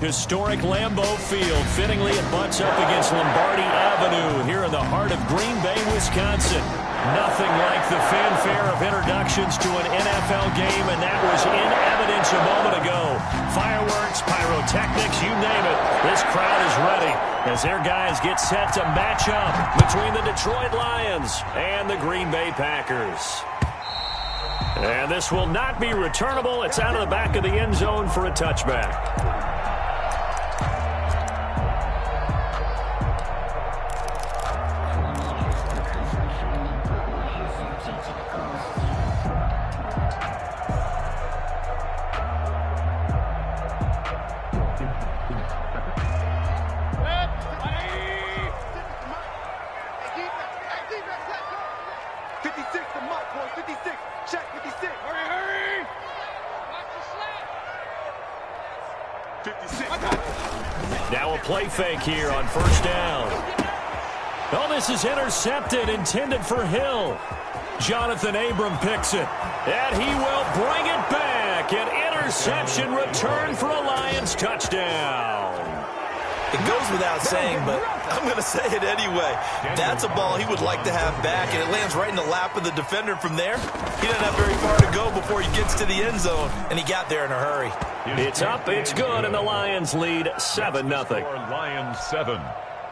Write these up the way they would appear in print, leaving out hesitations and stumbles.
Historic Lambeau Field. Fittingly, it butts up against Lombardi Avenue here in the heart of Green Bay, Wisconsin. Nothing like the fanfare of introductions to an NFL game, and that was in evidence a moment ago. Fireworks, pyrotechnics, you name it. This crowd is ready as their guys get set to match up between the Detroit Lions and the Green Bay Packers. And this will not be returnable. It's out of the back of the end zone for a touchback. Now a play fake here on first down. Oh, this is intercepted, intended for Hill. Jonathan Abram picks it, and he will bring it back. An interception return for a Lions touchdown. It goes without saying, but I'm going to say it anyway. That's a ball he would like to have back, and it lands right in the lap of the defender from there. He doesn't have very far to go before he gets to the end zone, and he got there in a hurry. It's up, it's good, and the Lions lead 7-0. Lions 7,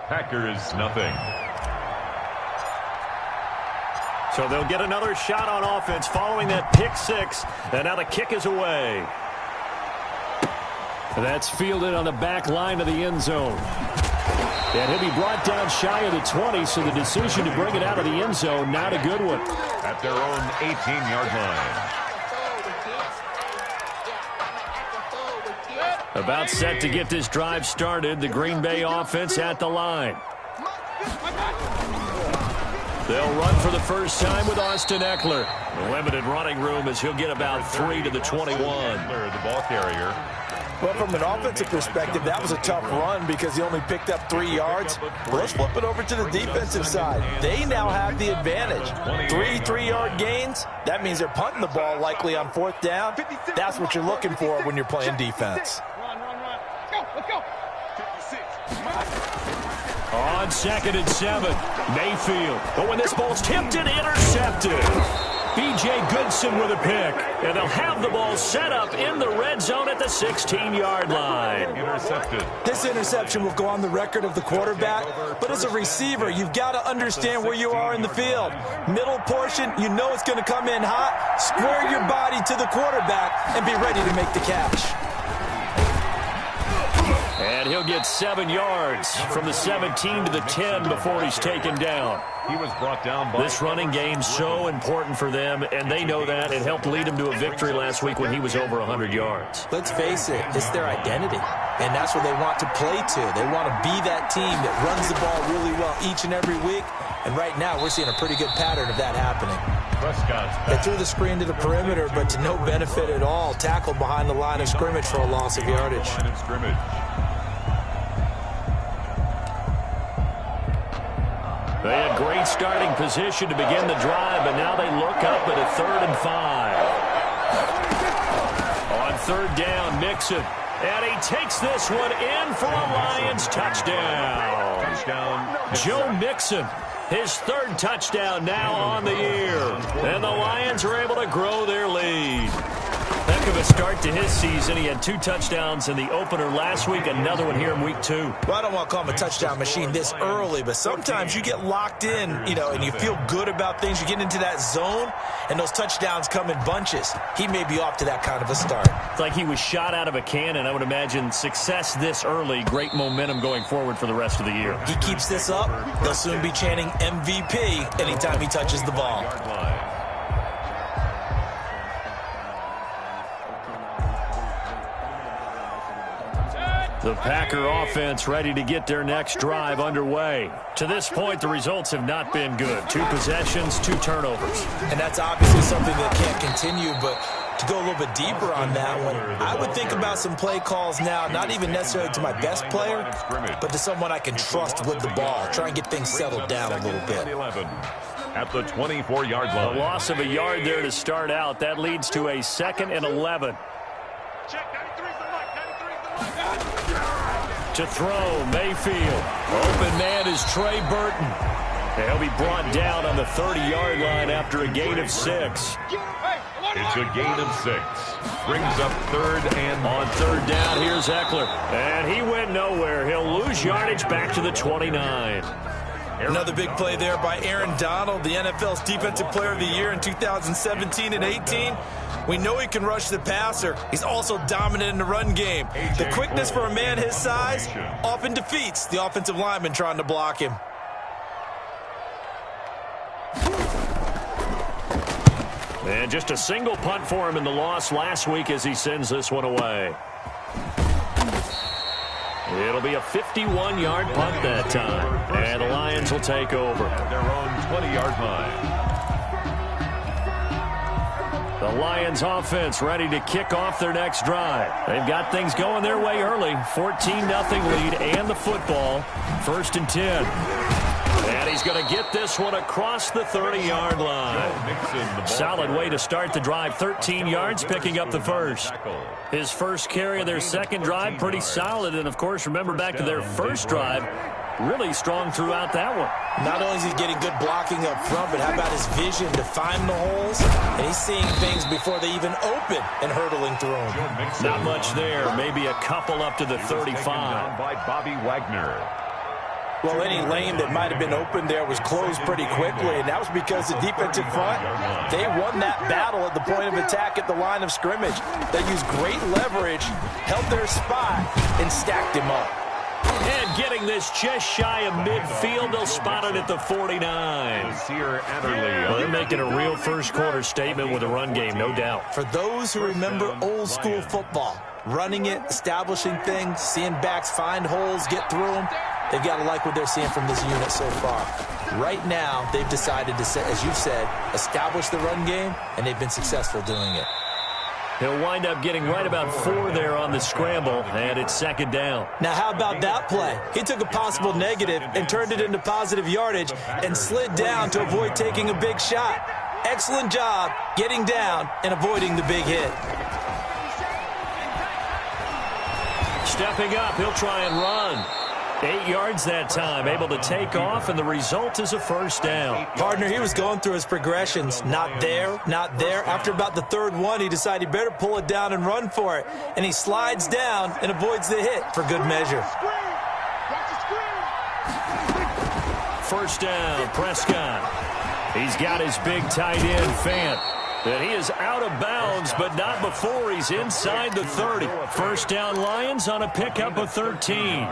Packers nothing. So they'll get another shot on offense following that pick six, and now the kick is away. That's fielded on the back line of the end zone. And he'll be brought down shy of the 20, so the decision to bring it out of the end zone, not a good one. At their own 18-yard line. About set to get this drive started, the Green Bay offense at the line. They'll run for the first time with Austin Eckler. Limited running room as he'll get about 3 to the 21. The ball carrier. Well, from an offensive perspective, that was a tough run because he only picked up 3 yards. Let's flip it over to the defensive side. They now have the advantage. 3 3-yard gains. That means they're punting the ball likely on 4th down. That's what you're looking for when you're playing defense. Let's go. On 2nd and 7, Mayfield. But when this ball's tipped and intercepted. B.J. Goodson with a pick. And they'll have the ball set up in the red zone at the 16-yard line. Intercepted. This interception will go on the record of the quarterback, but as a receiver, you've got to understand where you are in the field. Middle portion, you know it's going to come in hot. Square your body to the quarterback and be ready to make the catch. And he'll get 7 yards from the 17 to the 10 before he's taken down. He was brought down by... This running game's so important for them, and they know that. It helped lead him to a victory last week when he was over 100 yards. Let's face it, it's their identity, and that's what they want to play to. They want to be that team that runs the ball really well each and every week, and right now we're seeing a pretty good pattern of that happening. They threw the screen to the perimeter, but to no benefit at all. Tackled behind the line of scrimmage for a loss of yardage. They had great starting position to begin the drive, but now they look up at a 3rd and 5. On 3rd down, Mixon. And he takes this one in for a Lions touchdown. Joe Mixon, his 3rd touchdown now on the year. And the Lions are able to grow their lead. Heck of a start to his season. He had 2 touchdowns in the opener last week, another one here in week 2. Well, I don't want to call him a touchdown machine this early, but sometimes you get locked in, and you feel good about things. You get into that zone, and those touchdowns come in bunches. He may be off to that kind of a start. It's like he was shot out of a cannon. I would imagine success this early, great momentum going forward for the rest of the year. He keeps this up, they'll soon be chanting MVP anytime he touches the ball. The Packer offense ready to get their next drive underway. To this point, the results have not been good. 2 possessions, 2 turnovers. And that's obviously something that can't continue, but to go a little bit deeper on that one, I would think about some play calls now, not even necessarily to my best player, but to someone I can trust with the ball. Try and get things settled down a little bit. At the 24-yard line. A loss of a yard there to start out. That leads to a 2nd and 11. To throw, Mayfield. Open man is Trey Burton. He'll be brought down on the 30-yard line after a gain of 6. It's a gain of 6. Brings up third and on third down, here's Eckler. And he went nowhere. He'll lose yardage back to the 29. Another big play there by Aaron Donald, the NFL's Defensive Player of the Year in 2017 and 18. We know he can rush the passer. He's also dominant in the run game. The quickness for a man his size often defeats the offensive lineman trying to block him. And just a single punt for him in the loss last week as he sends this one away. It'll be a 51-yard punt that time. And the Lions will take over. Their own 20-yard line. The Lions offense ready to kick off their next drive. They've got things going their way early. 14-0 lead and the football. 1st and 10. And he's going to get this one across the 30-yard line. Solid way to start the drive. 13 yards, picking up the first. His first carry of their second drive, pretty solid. And, of course, remember back to their first drive, really strong throughout that one. Not only is he getting good blocking up front, but how about his vision to find the holes? And he's seeing things before they even open and hurtling through them. Not much there. Maybe a couple up to the 35. By Bobby Wagner. Well, any lane that might have been open there was closed pretty quickly, and that was because the defensive front, they won that battle at the point of attack at the line of scrimmage. They used great leverage, held their spot, and stacked him up. And getting this just shy of midfield, they'll spot it at the 49. Well, they're making a real first-quarter statement with a run game, no doubt. For those who remember old-school football, running it, establishing things, seeing backs find holes, get through them, they've got to like what they're seeing from this unit so far. Right now, they've decided to, as you've said, establish the run game, and they've been successful doing it. He'll wind up getting right about 4 there on the scramble, and it's 2nd down. Now, how about that play? He took a possible negative and turned it into positive yardage and slid down to avoid taking a big shot. Excellent job getting down and avoiding the big hit. Stepping up, he'll try and run. 8 yards that time, able to take off, and the result is a first down. Partner, he was going through his progressions. Not there, not there. After about the 3rd one, he decided he better pull it down and run for it. And he slides down and avoids the hit for good measure. First down, Prescott. He's got his big tight end, Fant. And he is out of bounds, but not before he's inside the 30. First down, Lions on a pickup of 13.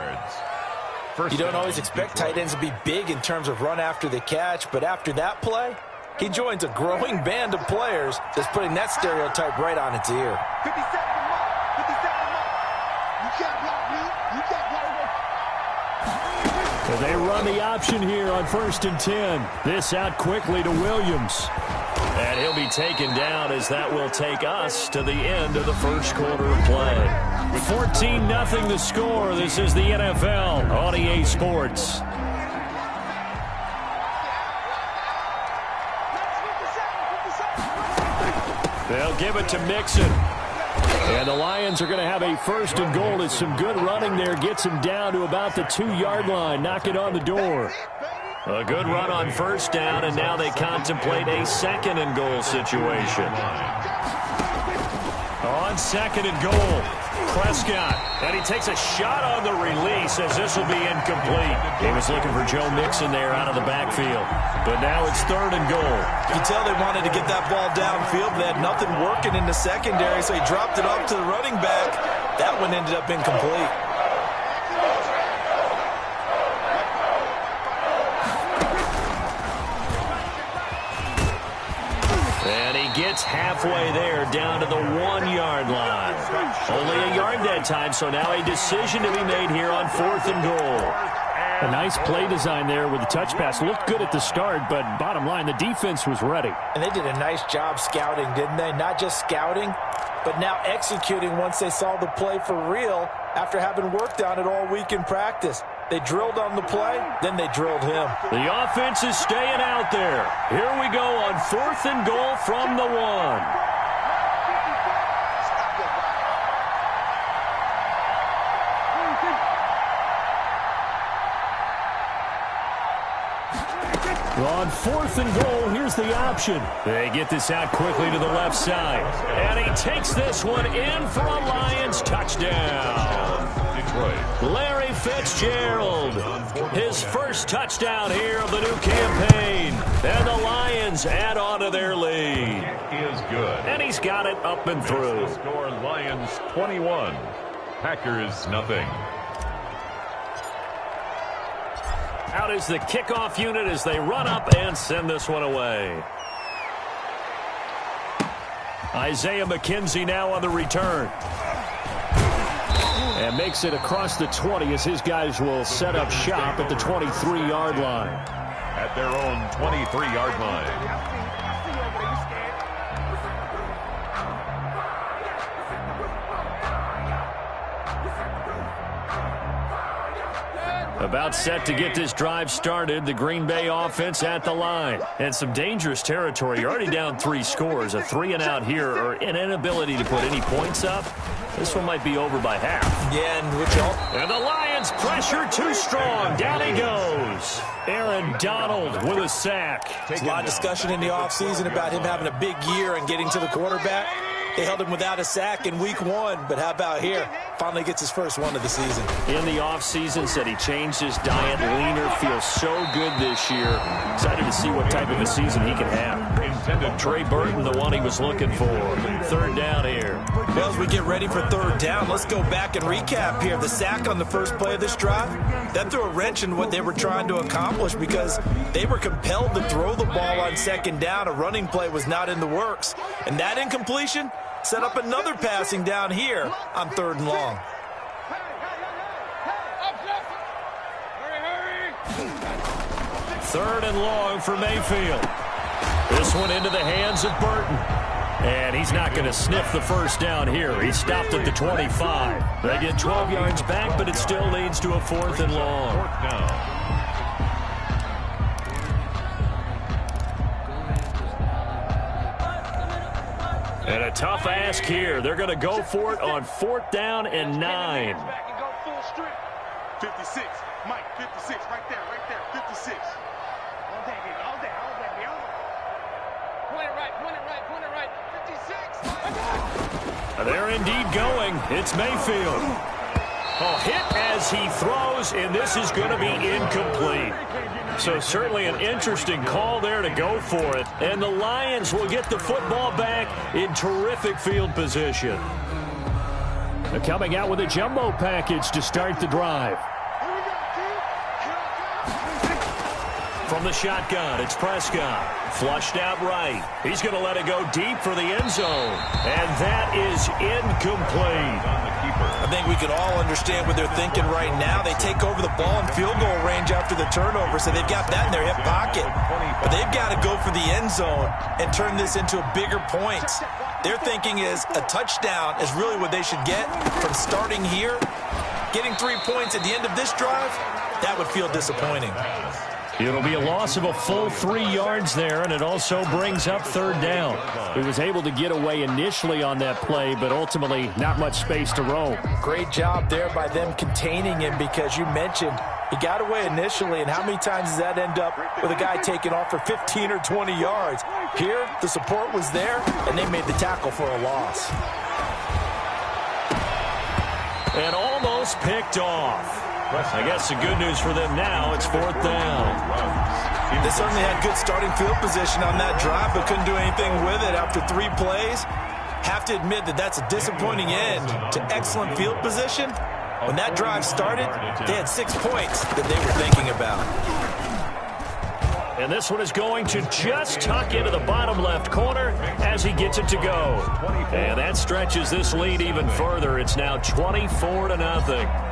You don't always expect tight ends to be big in terms of run after the catch, but after that play, he joins a growing band of players that's putting that stereotype right on its ear. 57 You can't block me. You can't block me. So they run the option here on 1st and 10. This out quickly to Williams. And he'll be taken down as that will take us to the end of the first quarter of play. 14-0 the score. This is the NFL on EA Sports. They'll give it to Mixon. And the Lions are going to have a 1st and goal as some good running there gets him down to about the 2-yard line. Knock it on the door. A good run on first down, and now they contemplate a 2nd and goal situation. On 2nd and goal, Prescott, and he takes a shot on the release as this will be incomplete. He was looking for Joe Mixon there out of the backfield, but now it's 3rd and goal. You can tell they wanted to get that ball downfield. They had nothing working in the secondary, so he dropped it off to the running back. That one ended up incomplete. And he gets halfway there, down to the 1-yard line. Only a yard that time, so now a decision to be made here on 4th and goal. A nice play design there with the touch pass. Looked good at the start, but bottom line, the defense was ready. And they did a nice job scouting, didn't they? Not just scouting, but now executing once they saw the play for real after having worked on it all week in practice. They drilled on the play, then they drilled him. The offense is staying out there. Here we go on 4th and goal from the 1. On 4th and goal, here's the option. They get this out quickly to the left side. And he takes this one in for a Lions touchdown. Detroit. Larry Fitzgerald, his first touchdown here of the new campaign. And the Lions add on to their lead. It is good. And he's got it up and through. The score, Lions 21. Packers nothing. Out is the kickoff unit as they run up and send this one away. Isaiah McKenzie now on the return. And makes it across the 20 as his guys will set up shop at the 23-yard line. At their own 23-yard line. About set to get this drive started, the Green Bay offense at the line. And some dangerous territory. You're already down 3 scores. A 3-and-out here or an inability to put any points up. This one might be over by half. Yeah, and the Lions pressure too strong. Down he goes. Aaron Donald with a sack. There's a lot of discussion in the offseason about him having a big year and getting to the quarterback. They held him without a sack in week 1, but how about here? Finally gets his first one of the season. In the offseason, said he changed his diet, leaner, feels so good this year. Excited to see what type of a season he can have. Trey Burton, the one he was looking for. 3rd down here. Well, as we get ready for 3rd down, let's go back and recap here. The sack on the first play of this drive, that threw a wrench in what they were trying to accomplish because they were compelled to throw the ball on 2nd down. A running play was not in the works. And that incompletion set up another passing down here on 3rd and long. Third and long for Mayfield. This one into the hands of Burton. And he's not going to sniff the first down here. He stopped at the 25. They get 12 yards back, but it still leads to a 4th and long. 4th down. And a tough ask here. They're going to go for it on 4th down and 9. 56, Mike, 56, right there, 56. All day, baby, all day. Point it right, 56. They're indeed going. It's Mayfield. Hit as he throws, and this is going to be incomplete. So certainly an interesting call there to go for it. And the Lions will get the football back in terrific field position. They're coming out with a jumbo package to start the drive. From the shotgun, it's Prescott. Flushed out right. He's going to let it go deep for the end zone. And that is incomplete. I think we can all understand what they're thinking right now. They take over the ball in field goal range after the turnover, so they've got that in their hip pocket. But they've got to go for the end zone and turn this into a bigger points. Their thinking is a touchdown is really what they should get from starting here. Getting 3 points at the end of this drive, that would feel disappointing. It'll be a loss of a full 3 yards there, and it also brings up 3rd down. He was able to get away initially on that play, but ultimately not much space to roam. Great job there by them containing him because you mentioned he got away initially, and how many times does that end up with a guy taking off for 15 or 20 yards? Here, the support was there, and they made the tackle for a loss. And almost picked off. I guess the good news for them now, it's 4th down. They certainly had good starting field position on that drive, but couldn't do anything with it after 3 plays. Have to admit that that's a disappointing end to excellent field position. When that drive started, they had 6 points that they were thinking about. And this one is going to just tuck into the bottom left corner as he gets it to go. And that stretches this lead even further. It's now 24-0.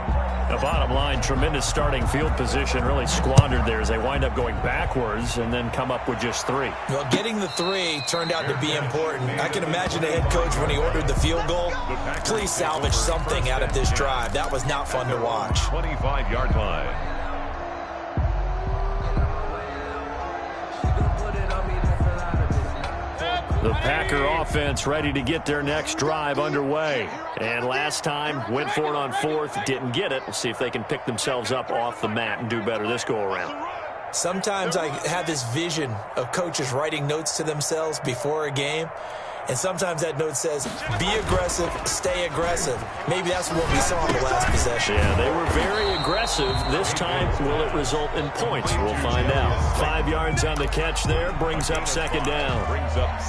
The bottom line, tremendous starting field position, really squandered there as they wind up going backwards and then come up with just 3. Well, getting the 3 turned out to be important. I can imagine the head coach when he ordered the field goal, please salvage something out of this drive. That was not fun to watch. 25-yard line. The Packer offense ready to get their next drive underway. And last time, went for it on 4th, didn't get it. We'll see if they can pick themselves up off the mat and do better this go-around. Sometimes I have this vision of coaches writing notes to themselves before a game. And sometimes that note says, be aggressive, stay aggressive. Maybe that's what we saw in the last possession. Yeah, they were very aggressive. This time, will it result in points? We'll find out. 5 yards on the catch there, brings up second down.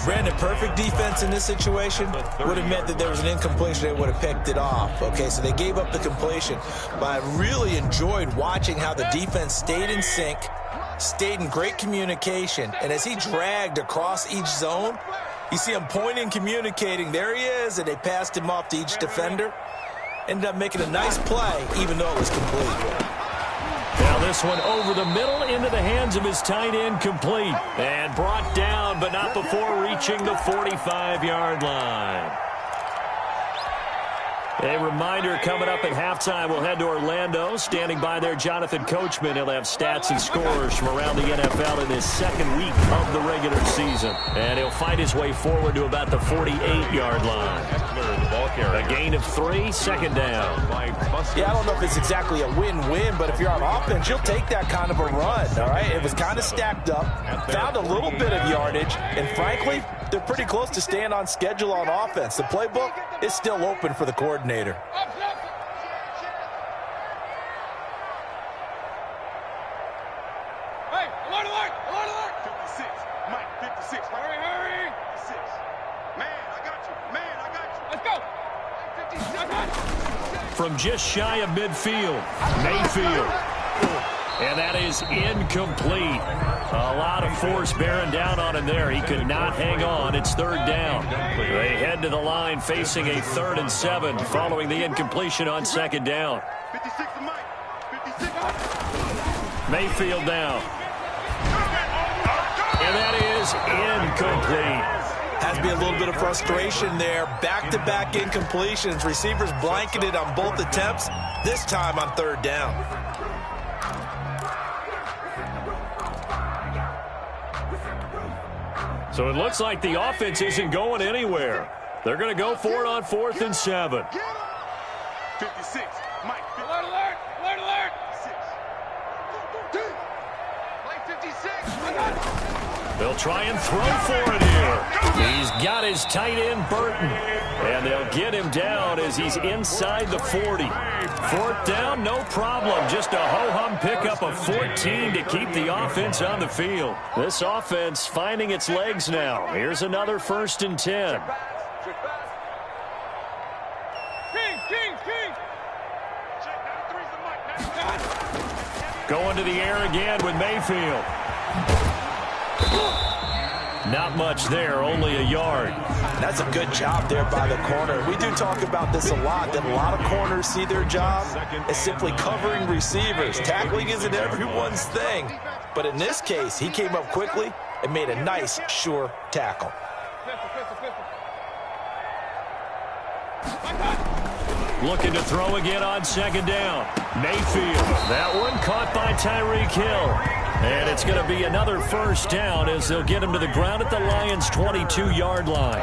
Brandon, perfect defense in this situation would have meant that there was an incompletion. They would have picked it off. Okay, so they gave up the completion. But I really enjoyed watching how the defense stayed in sync, stayed in great communication. And as he dragged across each zone, you see him pointing, communicating. There he is, and they passed him off to each defender. Ended up making a nice play, even though it was complete. Now this one over the middle into the hands of his tight end, complete. And brought down, but not before reaching the 45-yard line. A reminder, coming up at halftime, we'll head to Orlando. Standing by there, Jonathan Coachman. He'll have stats and scores from around the NFL in his second week of the regular season. And he'll fight his way forward to about the 48-yard line. A gain of 3, second down. Yeah, I don't know if it's exactly a win-win, but if you're on offense, you'll take that kind of a run, all right? It was kind of stacked up, found a little bit of yardage, and frankly, they're pretty close to staying on schedule on offense. The playbook is still open for the coordinator. Hey, alert, alert, alert, alert. 56, Mike, 56. Hurry, hurry. 56. Man, I got you. Man, I got you. Let's go. 56, I got you. From just shy of midfield, Mayfield. And that is incomplete. A lot of force bearing down on him there. He could not hang on. It's third down. They head to the line facing a 3rd and 7 following the incompletion on second down. 56 to Mike. 56. Mayfield down. And that is incomplete. Has to be a little bit of frustration there. Back-to-back incompletions. Receivers blanketed on both attempts, this time on third down. So it looks like the offense isn't going anywhere. They're going to go for it on 4th and 7. 56, Mike. Alert, alert, alert, alert. 6. Play 56. I got it. They'll try and throw for it here. He's got his tight end, Burton. And they'll get him down as he's inside the 40. 4th down, no problem. Just a ho-hum pickup of 14 to keep the offense on the field. This offense finding its legs now. Here's another 1st and 10. King. Going to the air again with Mayfield. Not much there, only a yard. That's a good job there by the corner. We do talk about this a lot, that a lot of corners see their job as simply covering receivers. Tackling isn't everyone's thing. But in this case, he came up quickly and made a nice, sure tackle. Looking to throw again on second down. Mayfield. That one caught by Tyreek Hill. And it's going to be another 1st down as they'll get him to the ground at the Lions' 22-yard line.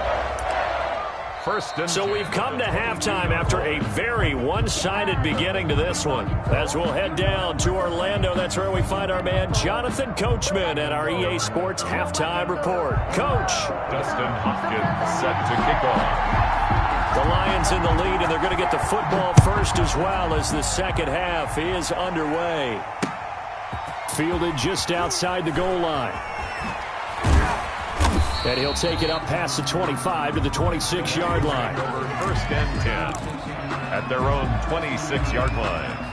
So we've come to halftime after a very one-sided beginning to this one. As we'll head down to Orlando, that's where we find our man Jonathan Coachman at our EA Sports Halftime Report. Coach. Dustin Hopkins set to kick off. The Lions in the lead, and they're going to get the football first as well as the second half is underway. Fielded just outside the goal line. And he'll take it up past the 25 to the 26-yard line. 1st and 10 at their own 26-yard line.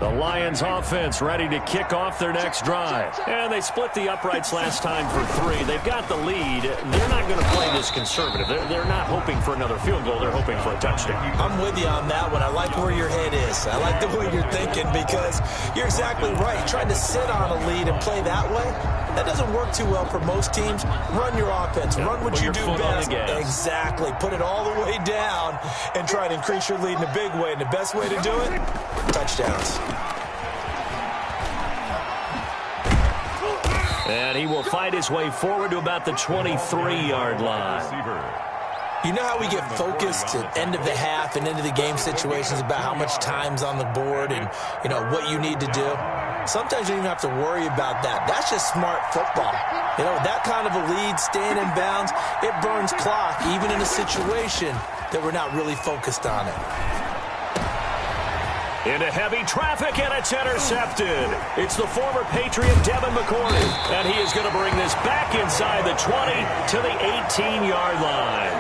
The Lions offense ready to kick off their next drive. And they split the uprights last time for 3. They've got the lead. They're not going to play this conservative. They're not hoping for another field goal. They're hoping for a touchdown. I'm with you on that one. I like where your head is. I like the way you're thinking because you're exactly right. Trying to sit on a lead and play that way, that doesn't work too well for most teams. Run your offense. Run what you do best. Exactly. Put it all the way down and try to increase your lead in a big way. And the best way to do it, touchdowns. And he will fight his way forward to about the 23-yard line. You know how we get focused at end of the half and into the game situations about how much time's on the board and, you know, what you need to do? Sometimes you don't even have to worry about that. That's just smart football. You know, that kind of a lead, staying in bounds, it burns clock, even in a situation that we're not really focused on it. Into heavy traffic, and it's intercepted. It's the former Patriot Devin McCourty, and he is going to bring this back inside the 20 to the 18-yard line.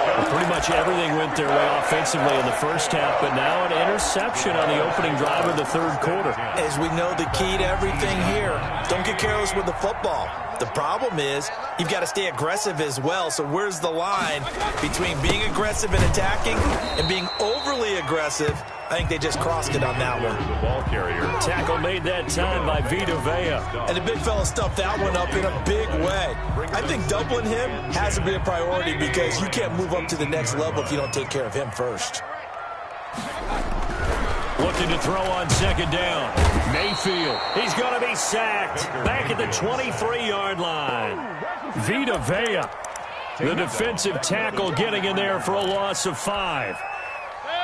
Well, pretty much everything went their way offensively in the first half, but now an interception on the opening drive of the third quarter. As we know, the key to everything here, don't get careless with the football. The problem is you've got to stay aggressive as well. So where's the line between being aggressive and attacking and being overly aggressive? I think they just crossed it on that one. The ball carrier. Tackle made that time by Vita Vea. And the big fella stuffed that one up in a big way. I think doubling him has to be a priority because you can't move up to the next level if you don't take care of him first. Looking to throw on second down. Mayfield. He's going to be sacked. Back at the 23-yard line. Vita Vea, the defensive tackle, getting in there for a loss of 5.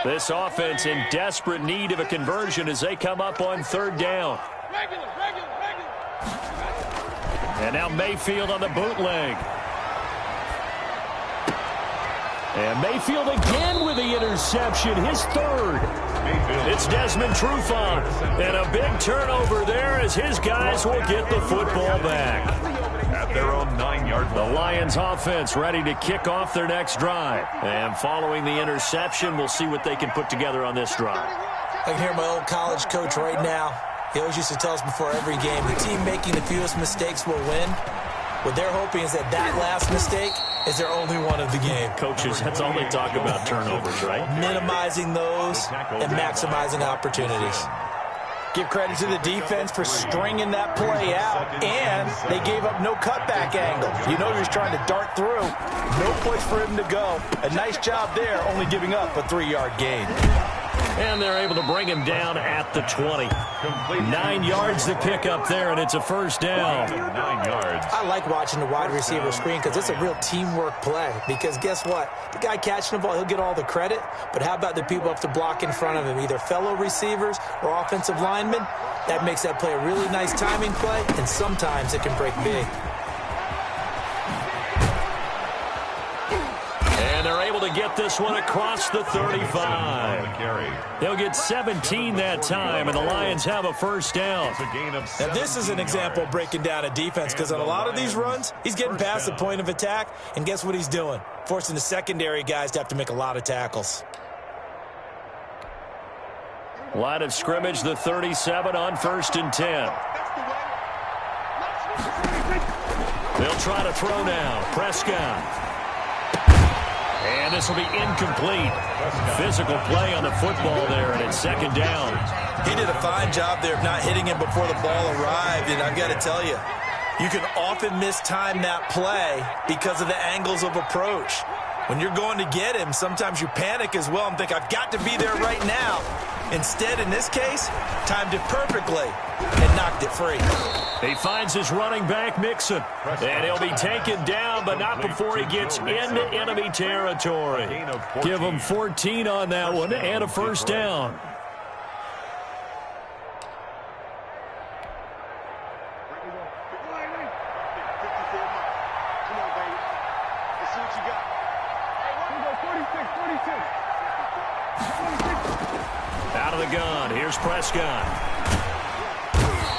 This offense in desperate need of a conversion as they come up on third down. And now Mayfield on the bootleg. And Mayfield again with the interception, his third. It's Desmond Trufant. And a big turnover there as his guys will get the football back. At their own 9-yard line. The Lions offense ready to kick off their next drive. And following the interception, we'll see what they can put together on this drive. I can hear my old college coach right now. He always used to tell us before every game, the team making the fewest mistakes will win. What they're hoping is that last mistake is their only one of the game. Coaches, that's all they talk about, turnovers, right? Minimizing those and maximizing opportunities. Give credit to the defense for stringing that play out, and they gave up no cutback angle. You know you're trying to dart through. No place for him to go. A nice job there, only giving up a 3-yard gain. And they're able to bring him down at the 20. 9 yards to pick up there, and it's a first down. 9 yards. I like watching the wide receiver screen because it's a real teamwork play. Because guess what? The guy catching the ball, he'll get all the credit. But how about the people up to block in front of him, either fellow receivers or offensive linemen? That makes that play a really nice timing play, and sometimes it can break big. And they're able to get this one across the 35. They'll get 17 that time, and the Lions have a first down. Now, this is an example of breaking down a defense because on a lot of these runs, he's getting past the point of attack, and guess what he's doing? Forcing the secondary guys to have to make a lot of tackles. Line of scrimmage, the 37 on 1st and 10. They'll try to throw now. Prescott. And this will be incomplete. Physical play on the football there, and it's second down. He did a fine job there of not hitting him before the ball arrived, and I've got to tell you, you can often mistime that play because of the angles of approach. When you're going to get him, sometimes you panic as well and think, I've got to be there right now. Instead, in this case, timed it perfectly and knocked it free. He finds his running back, Mixon. And he'll be taken down, but not before he gets into enemy territory. Give him 14 on that one and a first down. Out of the gun, here's Prescott.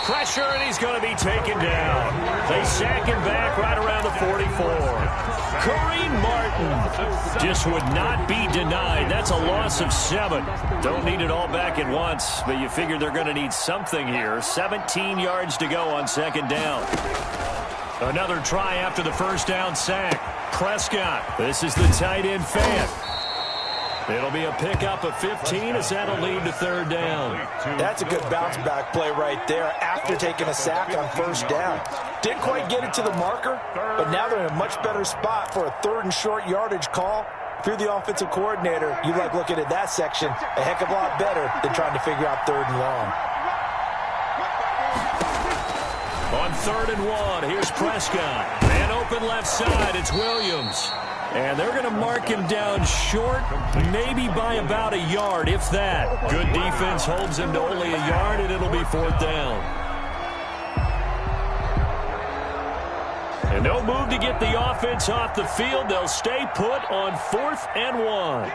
Pressure, and he's going to be taken down. They sack him back right around the 44. Kareem Martin just would not be denied. That's a loss of 7. Don't need it all back at once, but you figure they're going to need something here. 17 yards to go on second down. Another try after the first down sack. Prescott, this is the tight end fan. It'll be a pickup of 15 as that'll lead to third down. That's a good bounce-back play right there after taking a sack on first down. Didn't quite get it to the marker, but now they're in a much better spot for a 3rd and short yardage call. If you're the offensive coordinator, you like looking at that section a heck of a lot better than trying to figure out 3rd and long. On 3rd and 1, here's Prescott. And open left side, it's Williams. And they're going to mark him down short, maybe by about a yard, if that. Good defense holds him to only a yard, and it'll be 4th down. And no move to get the offense off the field. They'll stay put on 4th and 1.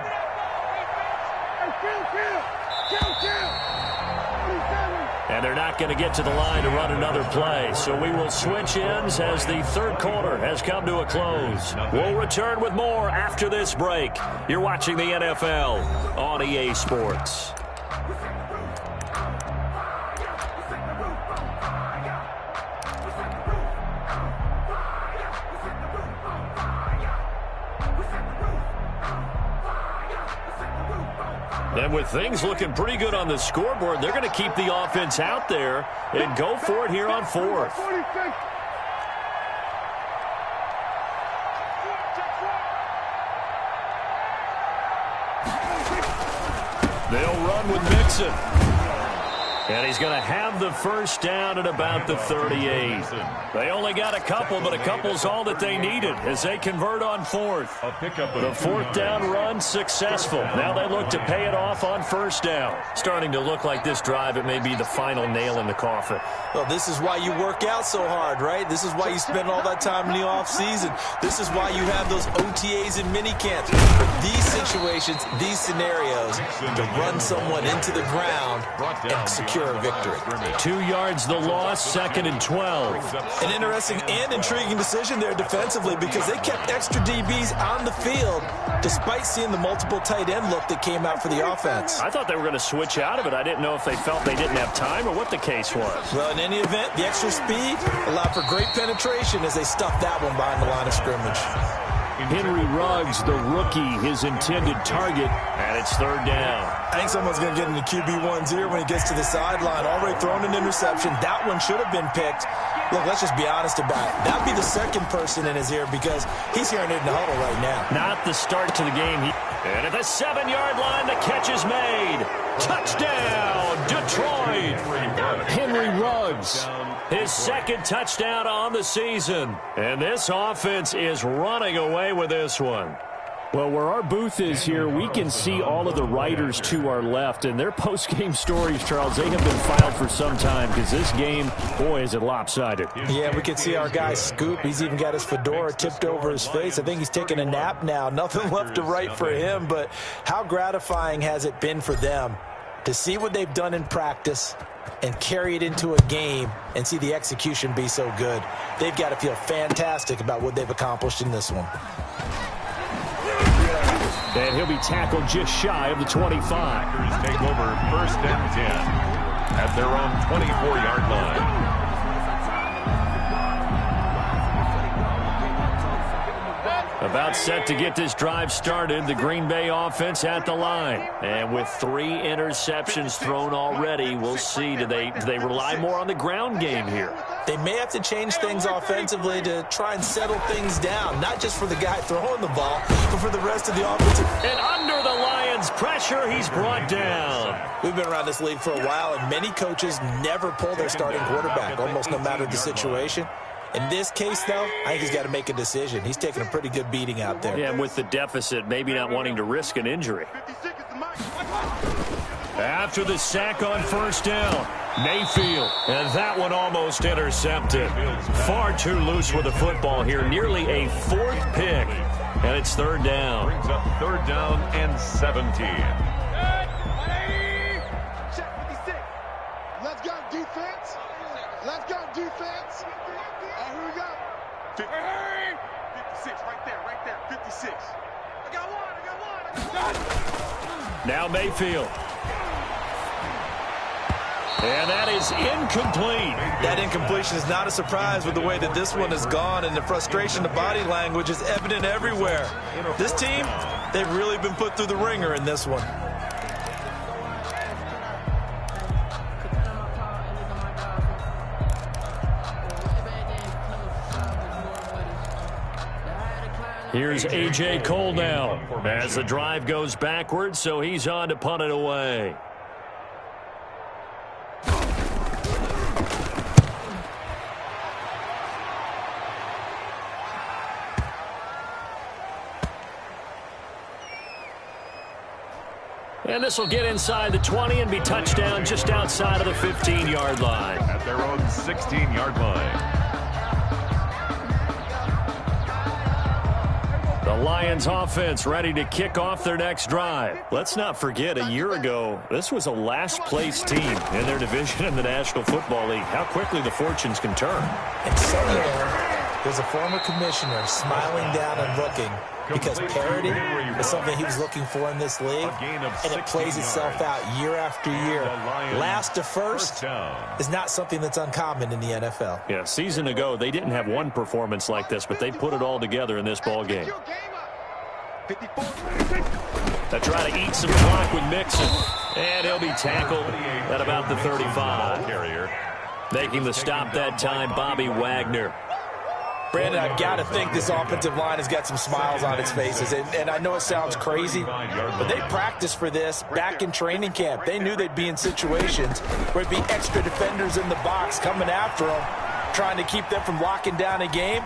And they're not going to get to the line to run another play. So we will switch ends as the 3rd quarter has come to a close. We'll return with more after this break. You're watching the NFL on EA Sports. And with things looking pretty good on the scoreboard, they're going to keep the offense out there and go for it here on 4th. They'll run with Mixon. And he's going to have the 1st down at about the 38. They only got a couple, but a couple's all that they needed as they convert on 4th. The 4th down run successful. Now they look to pay it off on 1st down. Starting to look like this drive, it may be the final nail in the coffin. Well, this is why you work out so hard, right? This is why you spend all that time in the offseason. This is why you have those OTAs and mini camps. For these situations, these scenarios, to run someone into the ground and secure a victory. 2 yards the loss, 2nd and 12. An interesting and intriguing decision there defensively because they kept extra DBs on the field despite seeing the multiple tight end look that came out for the offense. I thought they were going to switch out of it. I didn't know if they felt they didn't have time or what the case was. Well, in any event, the extra speed allowed for great penetration as they stuffed that one behind the line of scrimmage. Henry Ruggs, the rookie, his intended target, and it's 3rd down. I think someone's going to get in the QB1's ear when he gets to the sideline. Already thrown an interception. That one should have been picked. Look, let's just be honest about it. That would be the 2nd person in his ear because he's hearing it in the huddle right now. Not the start to the game. And at the 7-yard line, the catch is made. Touchdown, Detroit. Henry Ruggs. His 2nd touchdown on the season. And this offense is running away with this one. Well, where our booth is here, we can see all of the writers to our left. And their post-game stories, Charles, they have been filed for some time because this game, boy, is it lopsided. Yeah, we can see our guy Scoop. He's even got his fedora tipped over his face. I think he's taking a nap now. Nothing left to write for him. But how gratifying has it been for them to see what they've done in practice and carry it into a game and see the execution be so good? They've got to feel fantastic about what they've accomplished in this one. And he'll be tackled just shy of the 25. Packers take over 1st and 10 at their own 24-yard line. About set to get this drive started, the Green Bay offense at the line. And with 3 interceptions thrown already, we'll see, do they rely more on the ground game here? They may have to change things offensively to try and settle things down, not just for the guy throwing the ball, but for the rest of the offensive. And under the Lions' pressure, he's brought down. We've been around this league for a while, and many coaches never pull their starting quarterback, almost no matter the situation. In this case, though, I think he's got to make a decision. He's taking a pretty good beating out there. Yeah, and with the deficit, maybe not wanting to risk an injury. After the sack on 1st down, Mayfield. And that one almost intercepted. Far too loose with the football here. Nearly a 4th pick. And it's 3rd down. Brings up 3rd down and 17. Check 56. Let's go defense. Let's go defense. Here we go. 56 right there, 56. I got one. Now Mayfield. And that is incomplete. That incompletion is not a surprise with the way that this one has gone, and the frustration, the body language is evident everywhere. This team, they've really been put through the ringer in this one. Here's A.J. Cole now as the drive goes backwards, so he's on to punt it away. And this will get inside the 20 and be touchdown just outside of the 15-yard line. At their own 16-yard line. The Lions offense ready to kick off their next drive. Let's not forget, a year ago, this was a last-place team in their division in the National Football League. How quickly the fortunes can turn. And somewhere, there's a former commissioner smiling down and looking because parity was something he was looking for in this league, and it plays itself out year after year. Last to first is not something that's uncommon in the NFL. Yeah, season ago, they didn't have one performance like this, but they put it all together in this ball game. They try to eat some clock with Mixon, and he'll be tackled at about the 35. Making the stop that time, Bobby Wagner. Brandon, I've got to think this offensive line has got some smiles on its faces. And I know it sounds crazy, but they practiced for this back in training camp. They knew they'd be in situations where it'd be extra defenders in the box coming after them, trying to keep them from locking down a game.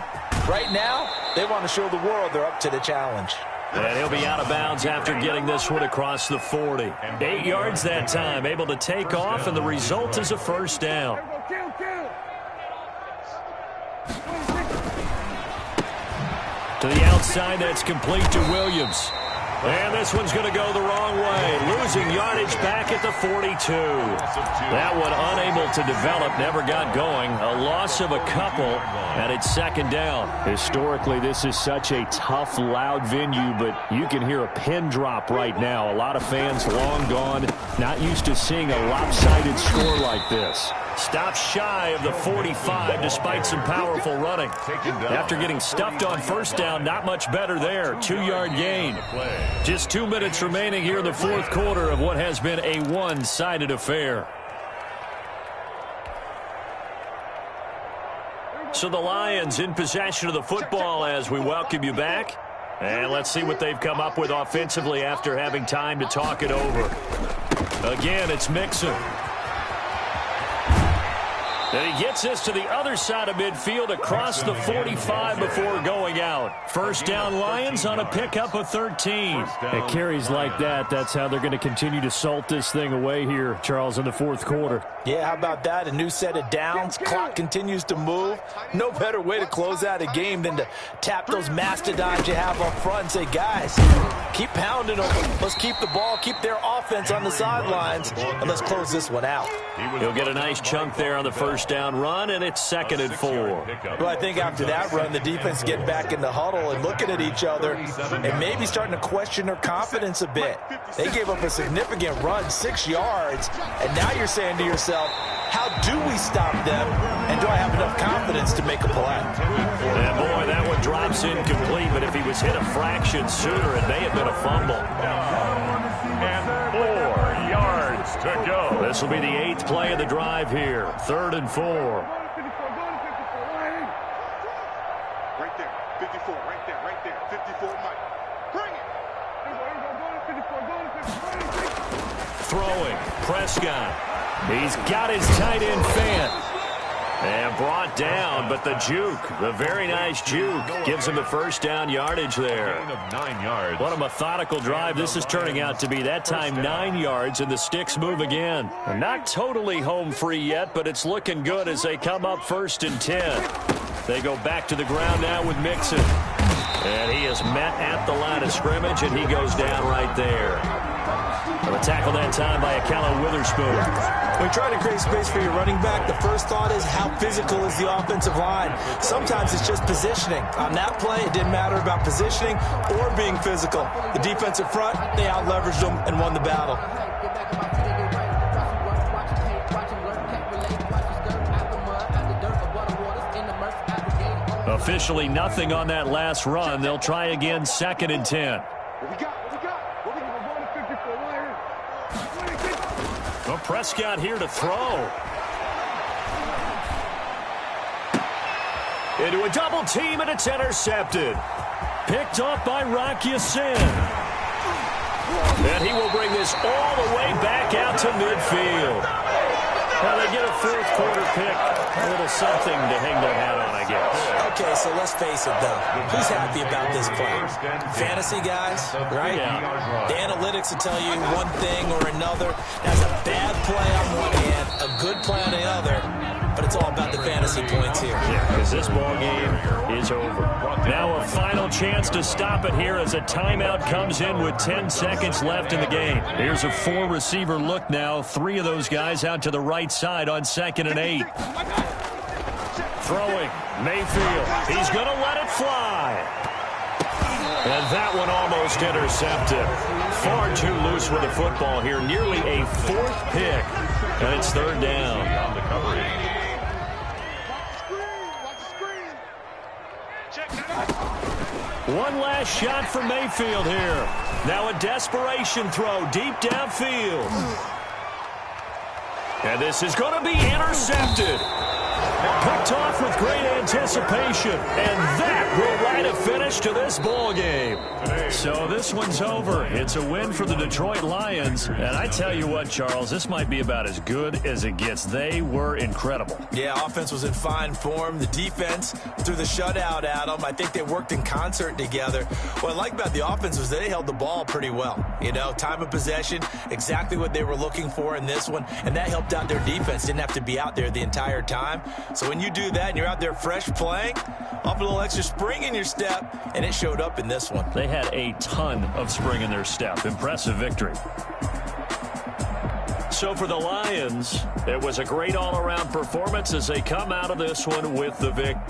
Right now, they want to show the world they're up to the challenge. And he'll be out of bounds after getting this one across the 40. 8 yards that time, able to take off, and the result is a first down. To the outside, that's complete to Williams. And this one's going to go the wrong way. Losing yardage back at the 42. That one unable to develop, never got going. A loss of a couple, and it's second down. Historically, this is such a tough, loud venue, but you can hear a pin drop right now. A lot of fans long gone, not used to seeing a lopsided score like this. Stops shy of the 45 despite some powerful running. After getting stuffed on first down, not much better there. 2-yard gain. Just 2 minutes remaining here in the fourth quarter of what has been a one-sided affair. So the Lions in possession of the football as we welcome you back. And let's see what they've come up with offensively after having time to talk it over. Again, it's Mixon. And he gets us to the other side of midfield across the 45 before going out. First down Lions on a pickup of 13. It carries like that. That's how they're going to continue to salt this thing away here, Charles, in the fourth quarter. Yeah, how about that? A new set of downs. Clock continues to move. No better way to close out a game than to tap those mastodons you have up front and say, guys, keep pounding them. Let's keep the ball, keep their offense on the sidelines, and let's close this one out. He'll get a nice chunk there on the first down run, and it's 2nd and 4. Well, I think after that run, the defense getting back in the huddle and looking at each other and maybe starting to question their confidence a bit. They gave up a significant run, 6 yards, and now you're saying to yourself, how do we stop them, and do I have enough confidence to make a play? And boy, that one drops incomplete, but if he was hit a fraction sooner, it may have been a fumble. And 4 yards to go. This will be the 8th play of the drive here. 3rd and 4. Right there, 54, right there, right there. 54, Mike. Bring it. Throwing, Prescott. He's got his tight end Fant. And brought down, but the juke, the very nice juke, gives him the first down yardage there. Gain of 9 yards. What a methodical drive this is turning out to be. That time 9 yards, and the sticks move again. And not totally home free yet, but it's looking good as they come up 1st and 10. They go back to the ground now with Mixon. And he is met at the line of scrimmage, and he goes down right there. A tackle that time by Akello Witherspoon. When you're trying to create space for your running back, the first thought is how physical is the offensive line. Sometimes it's just positioning. On that play, it didn't matter about positioning or being physical. The defensive front, they out-leveraged them and won the battle. Officially nothing on that last run. They'll try again 2nd and 10. Well, Prescott here to throw. Into a double team, and it's intercepted. Picked off by Rock Ya-Sin. And he will bring this all the way back out to midfield. Now they get a fourth quarter pick, a little something to hang their hat on, I guess. Okay, so let's face it, though. Who's happy about this play? Fantasy guys, right? Yeah. The analytics will tell you one thing or another. That's a bad play on one hand, a good play on the other, but it's all about the fantasy points here. Yeah, because this ball game is over. Now a final chance to stop it here as a timeout comes in with 10 seconds left in the game. Here's a 4-receiver look now. 3 of those guys out to the right side on 2nd and 8. Throwing, Mayfield. He's going to let it fly. And that one almost intercepted. Far too loose with the football here. Nearly a 4th pick. And it's 3rd down. One last shot for Mayfield here. Now a desperation throw deep downfield. And this is going to be intercepted. Picked off with great anticipation. And that will write a finish to this ball game. So this one's over. It's a win for the Detroit Lions. And I tell you what, Charles, this might be about as good as it gets. They were incredible. Yeah, offense was in fine form. The defense threw the shutout at them. I think they worked in concert together. What I like about the offense was they held the ball pretty well. You know, time of possession, exactly what they were looking for in this one. And that helped out their defense. Didn't have to be out there the entire time. So when you do that and you're out there fresh playing, off a little extra spring in your step, and it showed up in this one. They had a ton of spring in their step. Impressive victory. So for the Lions, it was a great all-around performance as they come out of this one with the victory.